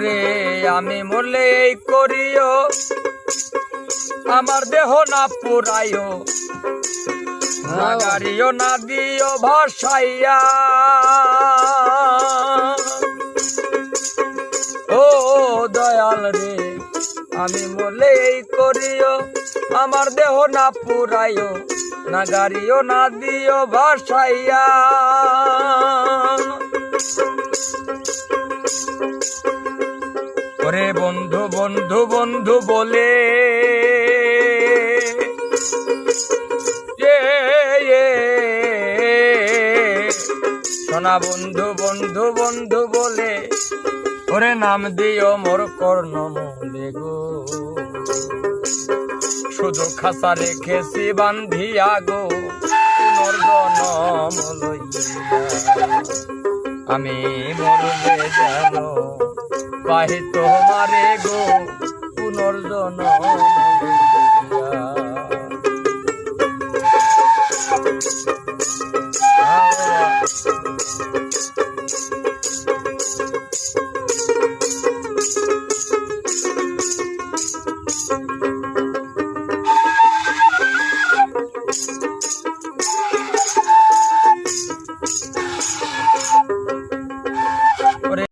রে আমি মরলে এই করিও, আমার দেহ না পুরাইও, না গাড়িও না দিও ভাসাইয়া। ও দয়াল রে আমি মরলে এই করিও, আমার দেহ না পুরাইও, না গাড়িও না দিও ভাসাইয়া। ওরে বন্ধু বন্ধু বন্ধু বলে সোনা বন্ধু বন্ধু বন্ধু বলে ওরে নাম দিও মোর কর্ণমূলে গো, শুধু খাসা রেখেছি বান্ধিয়া গো পুনর্জন্ম লইয়া। আমি মরলে যেন পাই তোমারে গো পুনর্জন্ম।